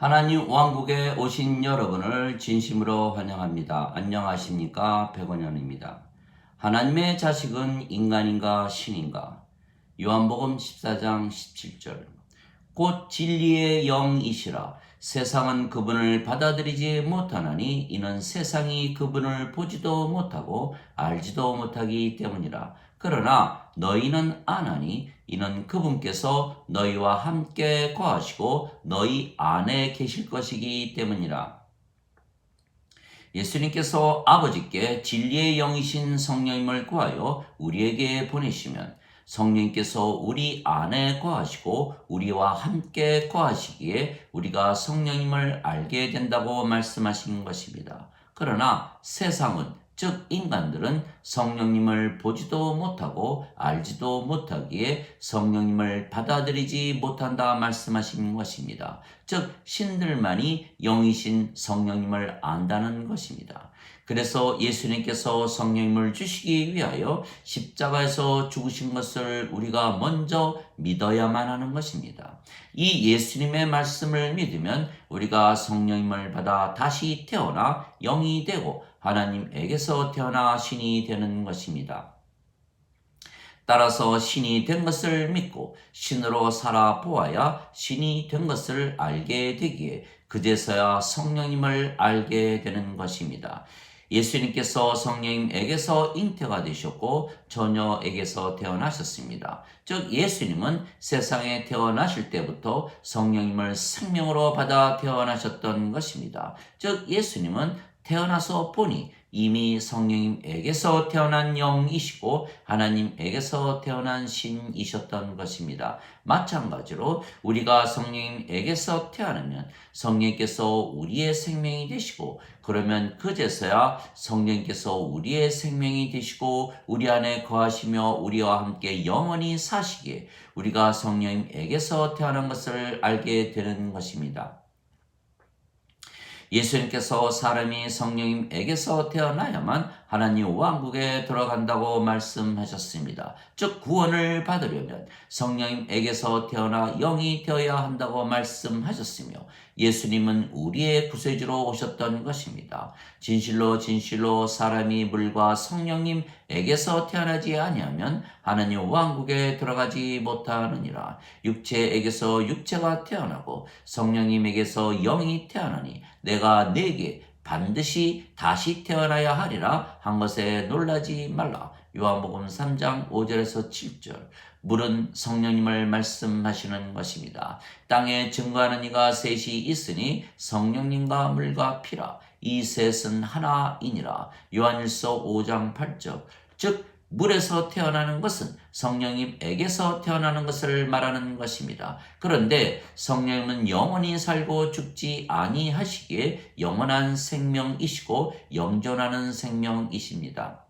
하나님 왕국에 오신 여러분을 진심으로 환영합니다. 안녕하십니까? 백원현입니다. 하나님의 자식은 인간인가 신인가? 요한복음 14장 17절. 곧 진리의 영이시라. 세상은 그분을 받아들이지 못하나니 이는 세상이 그분을 보지도 못하고 알지도 못하기 때문이라. 그러나 너희는 아나니 이는 그분께서 너희와 함께 거하시고 너희 안에 계실 것이기 때문이라. 예수님께서 아버지께 진리의 영이신 성령님을 구하여 우리에게 보내시면 성령님께서 우리 안에 거하시고 우리와 함께 거하시기에 우리가 성령님을 알게 된다고 말씀하신 것입니다. 그러나 세상은 즉 인간들은 성령님을 보지도 못하고 알지도 못하기에 성령님을 받아들이지 못한다 말씀하신 것입니다. 즉 신들만이 영이신 성령님을 안다는 것입니다. 그래서 예수님께서 성령님을 주시기 위하여 십자가에서 죽으신 것을 우리가 먼저 믿어야만 하는 것입니다. 이 예수님의 말씀을 믿으면 우리가 성령님을 받아 다시 태어나 영이 되고 하나님에게서 태어나 신이 되는 것입니다. 따라서 신이 된 것을 믿고 신으로 살아보아야 신이 된 것을 알게 되기에 그제서야 성령님을 알게 되는 것입니다. 예수님께서 성령님에게서 잉태가 되셨고 처녀에게서 태어나셨습니다. 즉 예수님은 세상에 태어나실 때부터 성령님을 생명으로 받아 태어나셨던 것입니다. 즉 예수님은 태어나서 보니 이미 성령님에게서 태어난 영이시고 하나님에게서 태어난 신이셨던 것입니다. 마찬가지로 우리가 성령님에게서 태어나면 성령님께서 우리의 생명이 되시고 그러면 그제서야 성령님께서 우리의 생명이 되시고 우리 안에 거하시며 우리와 함께 영원히 사시기에 우리가 성령님에게서 태어난 것을 알게 되는 것입니다. 예수님께서 사람이 성령님에게서 태어나야만 하나님 왕국에 들어간다고 말씀하셨습니다. 즉 구원을 받으려면 성령님에게서 태어나 영이 되어야 한다고 말씀하셨으며 예수님은 우리의 구세주로 오셨던 것입니다. 진실로 진실로 사람이 물과 성령님에게서 태어나지 아니하면 하나님 왕국에 들어가지 못하느니라. 육체에게서 육체가 태어나고 성령님에게서 영이 태어나니 내가 네게 반드시 다시 태어나야 하리라 한 것에 놀라지 말라. 요한복음 3장 5절에서 7절. 물은 성령님을 말씀하시는 것입니다. 땅에 증거하는 이가 셋이 있으니 성령님과 물과 피라. 이 셋은 하나이니라. 요한일서 5장 8절. 즉 물에서 태어나는 것은 성령님에게서 태어나는 것을 말하는 것입니다. 그런데 성령님은 영원히 살고 죽지 아니하시기에 영원한 생명이시고 영존하는 생명이십니다.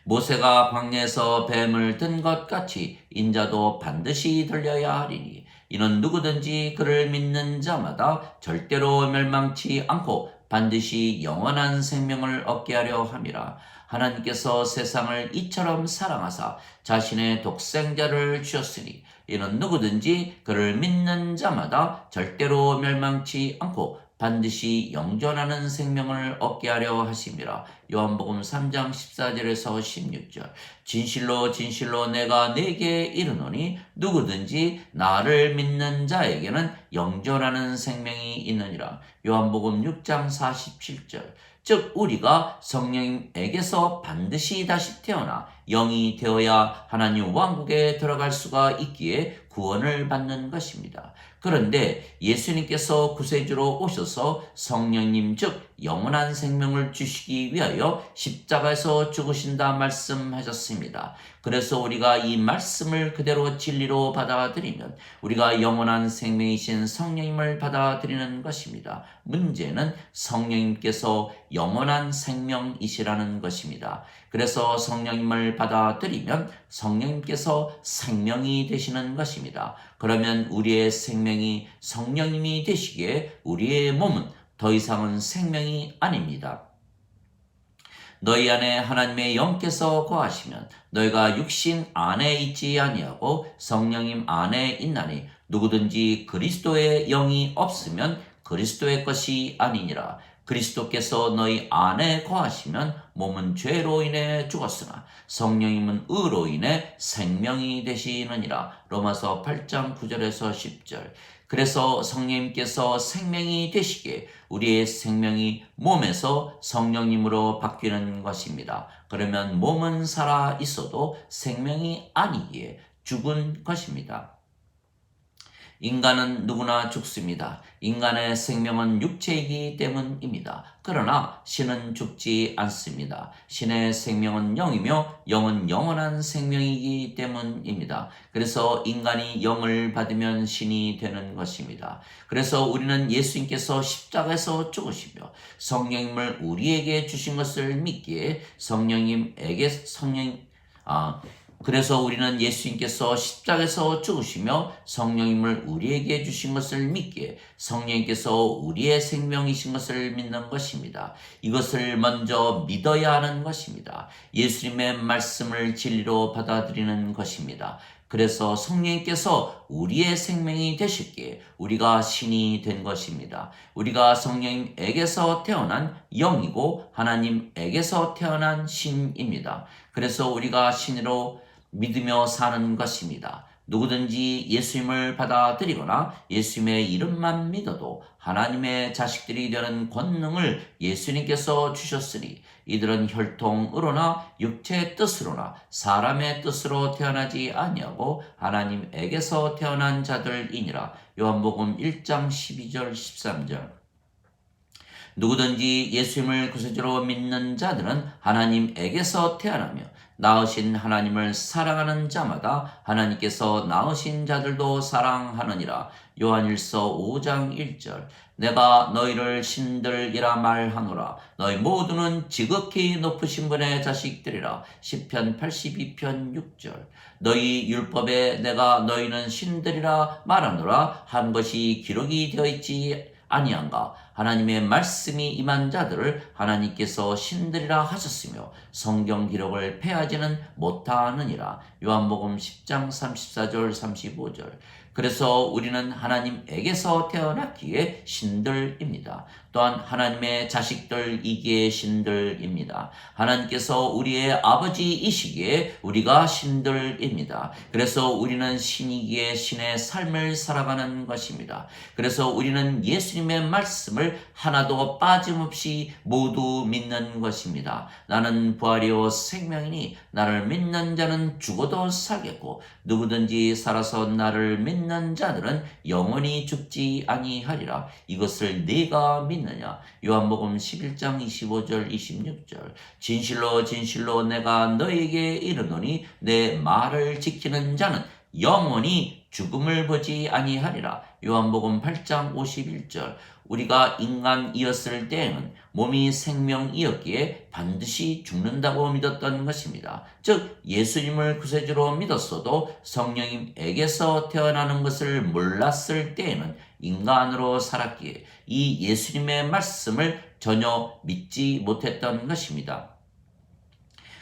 모세가 광야에서 뱀을 든 것 같이 인자도 반드시 들려야 하리니 이는 누구든지 그를 믿는 자마다 절대로 멸망치 않고 반드시 영원한 생명을 얻게 하려 함이라. 하나님께서 세상을 이처럼 사랑하사 자신의 독생자를 주셨으니 이는 누구든지 그를 믿는 자마다 절대로 멸망치 않고 반드시 영존하는 생명을 얻게 하려 하심이라. 요한복음 3장 14절에서 16절. 진실로 진실로 내가 네게 이르노니 누구든지 나를 믿는 자에게는 영존하는 생명이 있느니라. 요한복음 6장 47절. 즉 우리가 성령님에게서 반드시 다시 태어나 영이 되어야 하나님 왕국에 들어갈 수가 있기에 구원을 받는 것입니다. 그런데 예수님께서 구세주로 오셔서 성령님 즉 영원한 생명을 주시기 위하여 십자가에서 죽으신다 말씀하셨습니다. 그래서 우리가 이 말씀을 그대로 진리로 받아들이면 우리가 영원한 생명이신 성령님을 받아들이는 것입니다. 문제는 성령님께서 영원한 생명이시라는 것입니다. 그래서 성령님을 받아들이면 성령님께서 생명이 되시는 것입니다. 그러면 우리의 생명이 성령님이 되시기에 우리의 몸은 더 이상은 생명이 아닙니다. 너희 안에 하나님의 영께서 거하시면 너희가 육신 안에 있지 아니하고 성령님 안에 있나니 누구든지 그리스도의 영이 없으면 그리스도의 것이 아니니라. 그리스도께서 너희 안에 거하시면 몸은 죄로 인해 죽었으나 성령님은 의로 인해 생명이 되시느니라. 로마서 8장 9절에서 10절. 그래서 성령님께서 생명이 되시기에 우리의 생명이 몸에서 성령님으로 바뀌는 것입니다. 그러면 몸은 살아 있어도 생명이 아니기에 죽은 것입니다. 인간은 누구나 죽습니다. 인간의 생명은 육체이기 때문입니다. 그러나 신은 죽지 않습니다. 신의 생명은 영이며 영은 영원한 생명이기 때문입니다. 그래서 인간이 영을 받으면 신이 되는 것입니다. 그래서 우리는 예수님께서 십자가에서 죽으시며 성령님을 우리에게 주신 것을 믿기에 그래서 우리는 예수님께서 십자가에서 죽으시며 성령님을 우리에게 주신 것을 믿기에 성령님께서 우리의 생명이신 것을 믿는 것입니다. 이것을 먼저 믿어야 하는 것입니다. 예수님의 말씀을 진리로 받아들이는 것입니다. 그래서 성령님께서 우리의 생명이 되셨기에 우리가 신이 된 것입니다. 우리가 성령님에게서 태어난 영이고 하나님에게서 태어난 신입니다. 그래서 우리가 신으로 믿으며 사는 것입니다. 누구든지 예수님을 받아들이거나 예수님의 이름만 믿어도 하나님의 자식들이 되는 권능을 예수님께서 주셨으니 이들은 혈통으로나 육체의 뜻으로나 사람의 뜻으로 태어나지 아니하고 하나님에게서 태어난 자들이니라. 요한복음 1장 12절 13절. 누구든지 예수님을 구세주로 믿는 자들은 하나님에게서 태어나며 낳으신 하나님을 사랑하는 자마다 하나님께서 낳으신 자들도 사랑하느니라. 요한일서 5장 1절. 내가 너희를 신들이라 말하노라. 너희 모두는 지극히 높으신 분의 자식들이라. 시편 82편 6절. 너희 율법에 내가 너희는 신들이라 말하노라 한 것이 기록이 되어 있지 아니한가. 하나님의 말씀이 임한 자들을 하나님께서 신들이라 하셨으며 성경 기록을 폐하지는 못하느니라. 요한복음 10장 34절 35절. 그래서 우리는 하나님에게서 태어났기에 신들입니다. 또한 하나님의 자식들이기에 신들입니다. 하나님께서 우리의 아버지이시기에 우리가 신들입니다. 그래서 우리는 신이기에 신의 삶을 살아가는 것입니다. 그래서 우리는 예수님의 말씀을 하나도 빠짐없이 모두 믿는 것입니다. 나는 부활이요 생명이니 나를 믿는 자는 죽어도 살겠고 누구든지 살아서 나를 믿는 자들은 영원히 죽지 아니하리라. 이것을 네가 믿느냐? 요한복음 11장 25절 26절. 진실로 진실로 내가 너에게 이르노니 내 말을 지키는 자는 영원히 죽음을 보지 아니하리라. 요한복음 8장 51절. 우리가 인간이었을 때에는 몸이 생명이었기에 반드시 죽는다고 믿었던 것입니다. 즉 예수님을 구세주로 믿었어도 성령님에게서 태어나는 것을 몰랐을 때에는 인간으로 살았기에 이 예수님의 말씀을 전혀 믿지 못했던 것입니다.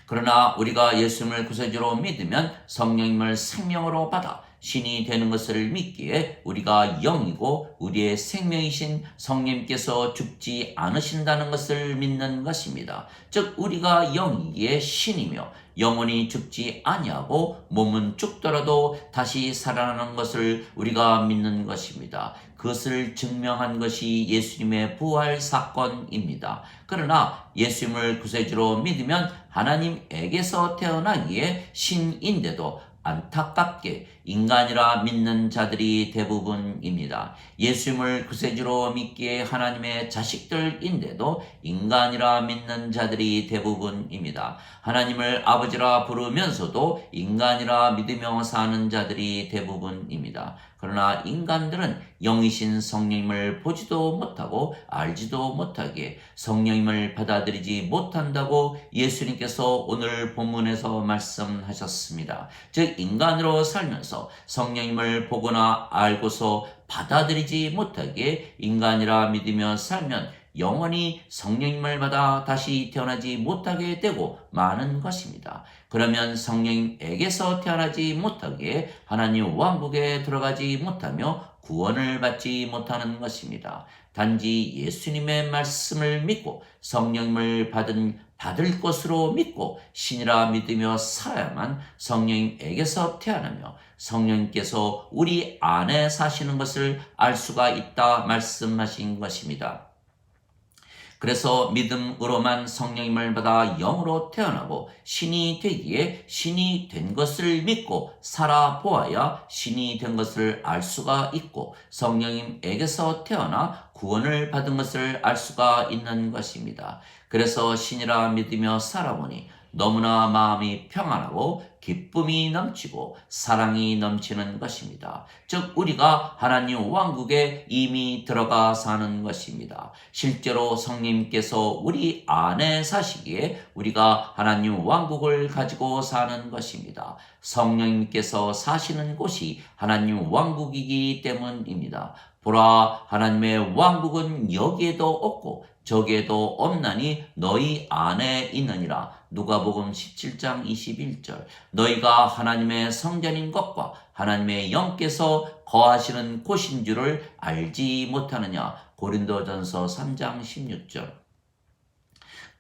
그러나 우리가 예수님을 구세주로 믿으면 성령님을 생명으로 받아 신이 되는 것을 믿기에 우리가 영이고 우리의 생명이신 성령님께서 죽지 않으신다는 것을 믿는 것입니다. 즉 우리가 영이기에 신이며 영원히 죽지 아니하고 몸은 죽더라도 다시 살아나는 것을 우리가 믿는 것입니다. 그것을 증명한 것이 예수님의 부활 사건입니다. 그러나 예수님을 구세주로 믿으면 하나님에게서 태어나기에 신인데도 안타깝게 인간이라 믿는 자들이 대부분입니다. 예수님을 구세주로 믿기에 하나님의 자식들인데도 인간이라 믿는 자들이 대부분입니다. 하나님을 아버지라 부르면서도 인간이라 믿으며 사는 자들이 대부분입니다. 그러나 인간들은 영이신 성령님을 보지도 못하고 알지도 못하게 성령님을 받아들이지 못한다고 예수님께서 오늘 본문에서 말씀하셨습니다. 즉 인간으로 살면서 성령님을 보거나 알고서 받아들이지 못하게 인간이라 믿으며 살면 영원히 성령님을 받아 다시 태어나지 못하게 되고 마는 것입니다. 그러면 성령님에게서 태어나지 못하기에 하나님 왕국에 들어가지 못하며 구원을 받지 못하는 것입니다. 단지 예수님의 말씀을 믿고 성령님을 받을 것으로 믿고 신이라 믿으며 살아야만 성령님에게서 태어나며 성령님께서 우리 안에 사시는 것을 알 수가 있다 말씀하신 것입니다. 그래서 믿음으로만 성령님을 받아 영으로 태어나고 신이 되기에 신이 된 것을 믿고 살아보아야 신이 된 것을 알 수가 있고 성령님에게서 태어나 구원을 받은 것을 알 수가 있는 것입니다. 그래서 신이라 믿으며 살아보니 너무나 마음이 평안하고 기쁨이 넘치고 사랑이 넘치는 것입니다. 즉 우리가 하나님 왕국에 이미 들어가 사는 것입니다. 실제로 성령님께서 우리 안에 사시기에 우리가 하나님 왕국을 가지고 사는 것입니다. 성령님께서 사시는 곳이 하나님 왕국이기 때문입니다. 보라, 하나님의 왕국은 여기에도 없고 저기에도 없나니 너희 안에 있느니라. 누가복음 17장 21절. 너희가 하나님의 성전인 것과 하나님의 영께서 거하시는 곳인 줄을 알지 못하느냐. 고린도전서 3장 16절.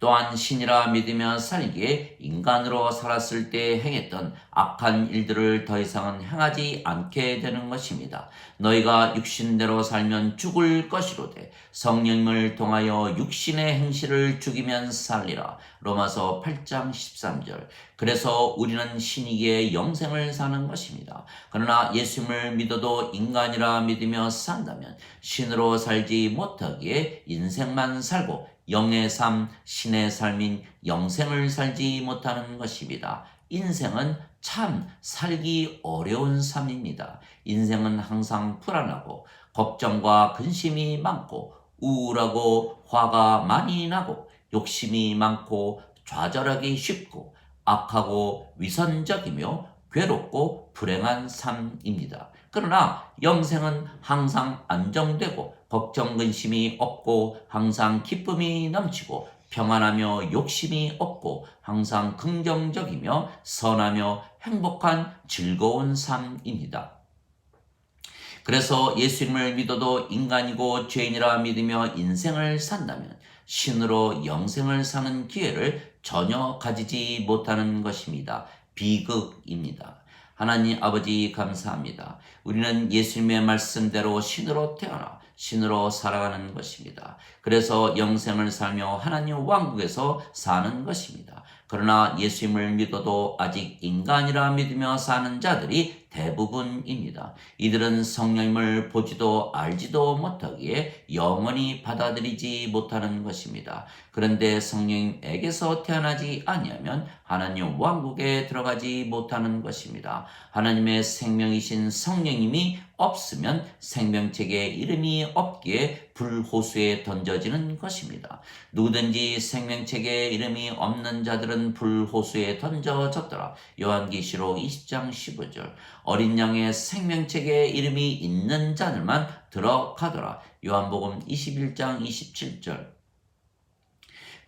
또한 신이라 믿으며 살기에 인간으로 살았을 때 행했던 악한 일들을 더 이상은 행하지 않게 되는 것입니다. 너희가 육신대로 살면 죽을 것이로되 성령님을 통하여 육신의 행실을 죽이면 살리라. 로마서 8장 13절. 그래서 우리는 신이기에 영생을 사는 것입니다. 그러나 예수님을 믿어도 인간이라 믿으며 산다면 신으로 살지 못하기에 인생만 살고 영의 삶, 신의 삶인 영생을 살지 못하는 것입니다. 인생은 참 살기 어려운 삶입니다. 인생은 항상 불안하고 걱정과 근심이 많고 우울하고 화가 많이 나고 욕심이 많고 좌절하기 쉽고 악하고 위선적이며 괴롭고 불행한 삶입니다. 그러나 영생은 항상 안정되고 걱정 근심이 없고 항상 기쁨이 넘치고 평안하며 욕심이 없고 항상 긍정적이며 선하며 행복한 즐거운 삶입니다. 그래서 예수님을 믿어도 인간이고 죄인이라 믿으며 인생을 산다면 신으로 영생을 사는 기회를 전혀 가지지 못하는 것입니다. 비극입니다. 하나님 아버지 감사합니다. 우리는 예수님의 말씀대로 신으로 태어나 신으로 살아가는 것입니다. 그래서 영생을 살며 하나님 왕국에서 사는 것입니다. 그러나 예수님을 믿어도 아직 인간이라 믿으며 사는 자들이 대부분입니다. 이들은 성령님을 보지도 알지도 못하기에 영원히 받아들이지 못하는 것입니다. 그런데 성령님에게서 태어나지 아니하면 하나님 왕국에 들어가지 못하는 것입니다. 하나님의 생명이신 성령님이 없으면 생명책에 이름이 없기에 불호수에 던져지는 것입니다. 누구든지 생명책에 이름이 없는 자들은 불호수에 던져졌더라. 요한계시록 20장 15절. 어린 양의 생명책에 이름이 있는 자들만 들어가더라. 요한복음 21장 27절.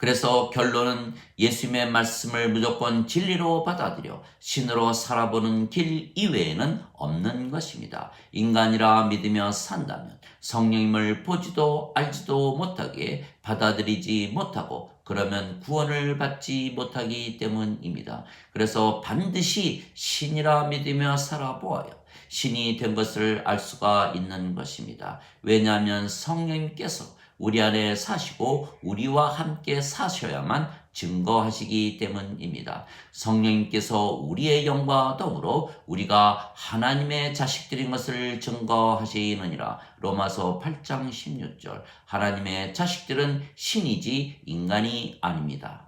그래서 결론은 예수님의 말씀을 무조건 진리로 받아들여 신으로 살아보는 길 이외에는 없는 것입니다. 인간이라 믿으며 산다면 성령님을 보지도 알지도 못하게 받아들이지 못하고 그러면 구원을 받지 못하기 때문입니다. 그래서 반드시 신이라 믿으며 살아보아요. 신이 된 것을 알 수가 있는 것입니다. 왜냐하면 성령님께서 우리 안에 사시고 우리와 함께 사셔야만 증거하시기 때문입니다. 성령님께서 우리의 영과 더불어 우리가 하나님의 자식들인 것을 증거하시느니라. 로마서 8장 16절. 하나님의 자식들은 신이지 인간이 아닙니다.